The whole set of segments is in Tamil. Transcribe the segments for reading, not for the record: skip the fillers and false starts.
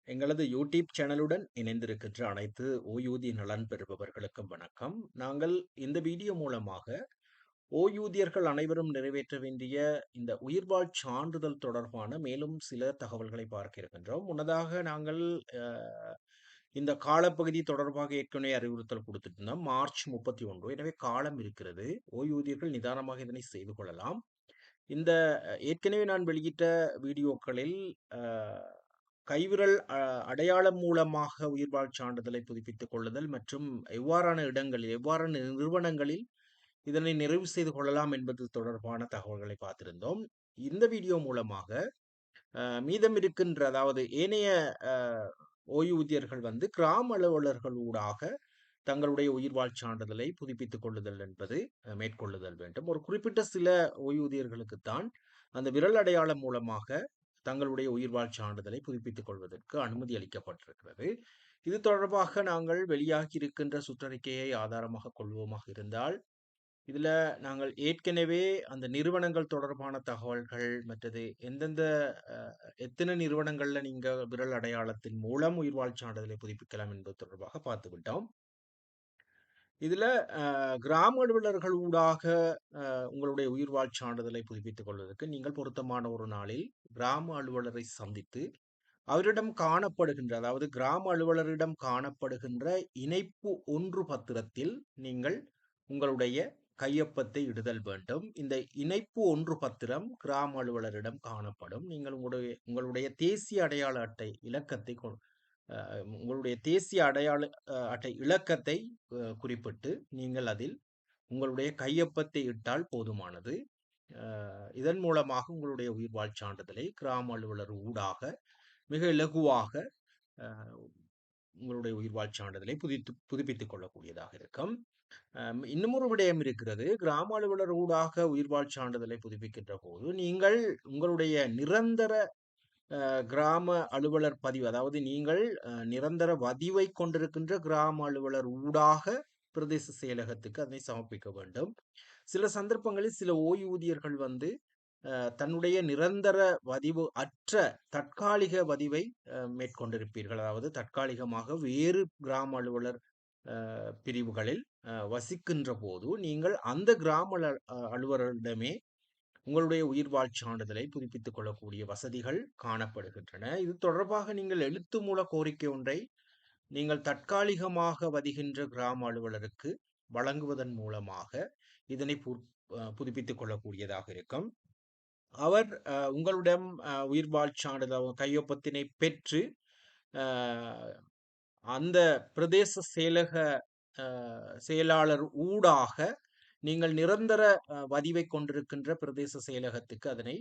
எங்களது யூடியூப் சேனலுடன் இணைந்திருக்கின்ற அனைத்து ஓய்வூதிய நலன் பெறுபவர்களுக்கும் வணக்கம். நாங்கள் இந்த வீடியோ மூலமாக ஓய்வூதியர்கள் அனைவரும் நிறைவேற்ற வேண்டிய இந்த உயிர்வாழ் சான்றிதழ் தொடர்பான மேலும் சில தகவல்களை பார்க்க இருக்கின்றோம். முன்னதாக நாங்கள் இந்த காலப்பகுதி தொடர்பாக ஏற்கனவே அறிவுறுத்தல் கொடுத்திருந்தோம். மார்ச் 31. எனவே காலம் இருக்கிறது. ஓய்வூதியர்கள் நிதானமாக இதனை செய்து கொள்ளலாம். இந்த ஏற்கனவே நான் வெளியிட்ட வீடியோக்களில் அ கைவிரல் அடையாளம் மூலமாக உயிர்வாழ் சான்றிதழை புதுப்பித்துக் கொள்ளுதல் மற்றும் எவ்வாறான இடங்களில், எவ்வாறான நிறுவனங்களில் இதனை நிறைவு செய்து கொள்ளலாம் என்பது தொடர்பான தகவல்களை பார்த்திருந்தோம். இந்த வீடியோ மூலமாக மீதம் இருக்கின்ற அதாவது ஏனைய அ ஓய்வூதியர்கள் கிராம அலுவலர்கள் ஊடாக தங்களுடைய உயிர்வாழ் சான்றிதழை புதுப்பித்துக் கொள்ளுதல் என்பது மேற்கொள்ளுதல் வேண்டும். ஒரு குறிப்பிட்ட சில ஓய்வூதியர்களுக்குத்தான் அந்த விரல் அடையாளம் மூலமாக தங்களுடைய உயிர்வாழ் சான்றிதழை புதுப்பித்துக் கொள்வதற்கு அனுமதி அளிக்கப்பட்டிருக்கிறது. இது தொடர்பாக நாங்கள் வெளியாகி இருக்கின்ற சுற்றறிக்கையை ஆதாரமாக கொள்வோமாக இருந்தால், இதுல நாங்கள் ஏற்கனவே அந்த நிறுவனங்கள் தொடர்பான தகவல்கள், மற்றது எந்தெந்த அ எத்தனை நிறுவனங்கள்ல நீங்க விரல் அடையாளத்தின் மூலம் உயிர்வாழ் சான்றிதழை புதுப்பிக்கலாம் என்பது தொடர்பாக பார்த்துவிட்டோம். இதுல கிராம அலுவலர்கள் ஊடாக உங்களுடைய உயிர்வாழ் சான்றிதழை புதுப்பித்துக் கொள்வதற்கு நீங்கள் பொருத்தமான ஒரு நாளில் கிராம அலுவலரை சந்தித்து அவரிடம் காணப்படுகின்ற அதாவது கிராம அலுவலரிடம் காணப்படுகின்ற இணைப்பு 1 பத்திரத்தில் நீங்கள் உங்களுடைய கையொப்பத்தை இடுதல் வேண்டும். இந்த இணைப்பு 1 பத்திரம் கிராம அலுவலரிடம் காணப்படும். நீங்கள் உங்களுடைய தேசிய அடையாள அட்டை இலக்கத்தை உங்களுடைய தேசிய அடையாள அட்டை இலக்கத்தை குறிப்பிட்டு நீங்கள் அதில் உங்களுடைய கையொப்பத்தை இட்டால் போதுமானது. இதன் மூலமாக உங்களுடைய உயிர்வாழ் சான்றிதழை கிராம அலுவலர் ஊடாக மிக இலகுவாக உங்களுடைய உயிர்வாழ் சான்றிதழை புதுப்பித்துக் கொள்ளக்கூடியதாக இருக்கும். இன்னும் ஒரு விடயம் இருக்கிறது. கிராம அலுவலர் ஊடாக உயிர்வாழ் சான்றிதழை புதுப்பிக்கின்ற போது நீங்கள் உங்களுடைய நிரந்தர கிராம அலுவலர் பதிவு அதாவது நீங்கள் நிரந்தர பதிவை கொண்டிருக்கின்ற கிராம அலுவலர் ஊடாக பிரதேச செயலகத்துக்கு அதனை சமர்ப்பிக்க வேண்டும். சில சந்தர்ப்பங்களில் சில ஓய்வூதியர்கள் தன்னுடைய நிரந்தர பதிவு அற்ற தற்காலிக பதிவை மேற்கொண்டிருப்பீர்கள். அதாவது தற்காலிகமாக வேறு கிராம அலுவலர் பிரிவுகளில் வசிக்கின்ற போது நீங்கள் அந்த கிராம அலுவலரிடமே உங்களுடைய உயிர்வாழ் சான்றிதழை புதுப்பித்துக் கொள்ளக்கூடிய வசதிகள் காணப்படுகின்றன. இது தொடர்பாக நீங்கள் எழுத்து மூல கோரிக்கை ஒன்றை நீங்கள் தற்காலிகமாக வதிகின்ற கிராம அலுவலருக்கு வழங்குவதன் மூலமாக இதனை புதுப்பித்துக் கொள்ளக்கூடியதாக இருக்கும். அவர் உங்களிடம் உயிர்வாழ் சான்றிதழ் கையொப்பத்தினை பெற்று அந்த பிரதேச செயலக செயலாளர் ஊடாக நீங்கள் நிரந்தர பதிவை கொண்டிருக்கின்ற பிரதேச செயலகத்துக்கு அதனை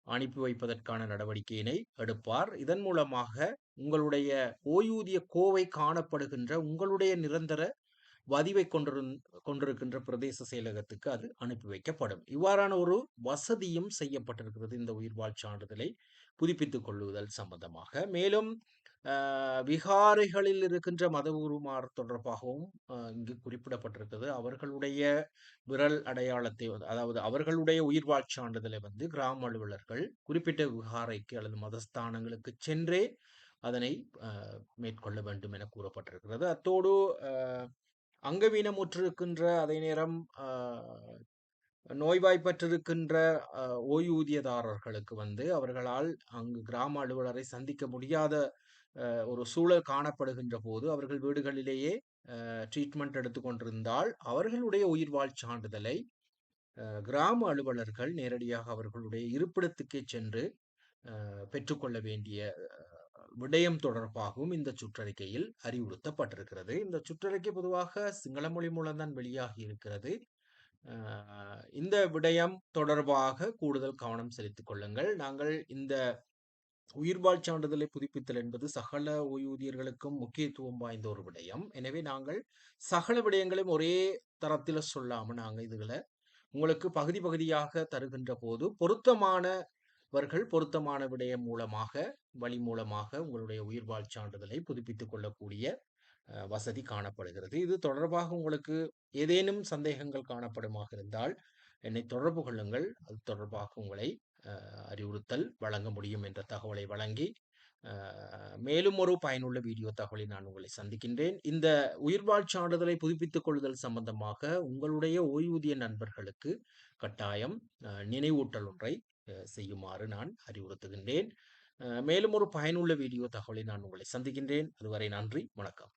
அனுப்பி வைப்பதற்கான நடவடிக்கையினை எடுப்பார். இதன் மூலமாக உங்களுடைய ஓய்வூதிய கோவை காணப்படுகின்ற உங்களுடைய நிரந்தர பதிவை கொண்டிருக்கின்ற பிரதேச செயலகத்துக்கு அது அனுப்பி வைக்கப்படும். இவ்வாறான ஒரு வசதியும் செய்யப்பட்டிருக்கிறது இந்த உயிர்வாழ் சான்றிதழை புதுப்பித்துக் கொள்ளுதல் சம்பந்தமாக. மேலும் விகாரைகளில் இருக்கின்ற மதகுருமார் தொடர்பாகவும் இங்கு குறிப்பிடப்பட்டிருக்கிறது. அவர்களுடைய விரல் அடையாளத்தை அதாவது அவர்களுடைய உயிர்வாழ் சான்றிதழை கிராம அலுவலர்கள் குறிப்பிட்ட விகாரைக்கு அல்லது மதஸ்தானங்களுக்கு சென்றே அதனை மேற்கொள்ள வேண்டும் என கூறப்பட்டிருக்கிறது. அத்தோடு அங்கவீனமுற்றிருக்கின்ற அதே நேரம் நோய்வாய்ப்பட்டிருக்கின்ற ஓய்வூதியதாரர்களுக்கு அவர்களால் அங்கு கிராம அலுவலரை சந்திக்க முடியாத ஒரு சூழல் காணப்படுகின்ற போது அவர்கள் வீடுகளிலேயே ட்ரீட்மெண்ட் எடுத்துக்கொண்டிருந்தால் அவர்களுடைய உயிர்வாழ் சான்றிதழை கிராம அலுவலர்கள் நேரடியாக அவர்களுடைய இருப்பிடத்துக்கே சென்று பெற்றுக்கொள்ள வேண்டிய விடயம் தொடர்பாகவும் இந்த சுற்றறிக்கையில் அறிவுறுத்தப்பட்டிருக்கிறது. இந்த சுற்றறிக்கை பொதுவாக சிங்கள மொழி மூலம்தான் வெளியாகி இருக்கிறது. இந்த விடயம் தொடர்பாக கூடுதல் கவனம் செலுத்திக் கொள்ளுங்கள். நாங்கள் இந்த உயிர்வாழ் சான்றிதழை புதுப்பித்தல் என்பது சகல ஓய்வூதியர்களுக்கும் முக்கியத்துவம் வாய்ந்த ஒரு விடயம். எனவே நாங்கள் சகல விடயங்களையும் ஒரே தரத்தில் சொல்லாம நாங்கள் இதுல உங்களுக்கு பகுதி பகுதியாக தருகின்ற போது பொருத்தமான விடயம் மூலமாக வழி மூலமாக உங்களுடைய உயிர்வாழ் சான்றிதழை புதுப்பித்துக் கொள்ளக்கூடிய வசதி காணப்படுகிறது. இது தொடர்பாக உங்களுக்கு ஏதேனும் சந்தேகங்கள் காணப்படுமாக இருந்தால் என்னை தொடர்பு கொள்ளுங்கள். அது தொடர்பாக உங்களை அறிவுறுத்தல் வழங்க முடியும் என்ற தகவலை வழங்கி மேலும் ஒரு பயனுள்ள வீடியோ தகவலில் நான் உங்களை சந்திக்கின்றேன். இந்த உயிர்வாழ்ச் சான்றிதழை புதுப்பித்துக் கொள்ளுதல் சம்பந்தமாக உங்களுடைய ஓய்வூதிய நண்பர்களுக்கு கட்டாயம் நினைவூட்டல் ஒன்றை செய்யுமாறு நான் அறிவுறுத்துகின்றேன். மேலும் ஒரு பயனுள்ள வீடியோ தகவலில் நான் உங்களை சந்திக்கின்றேன். அதுவரை நன்றி, வணக்கம்.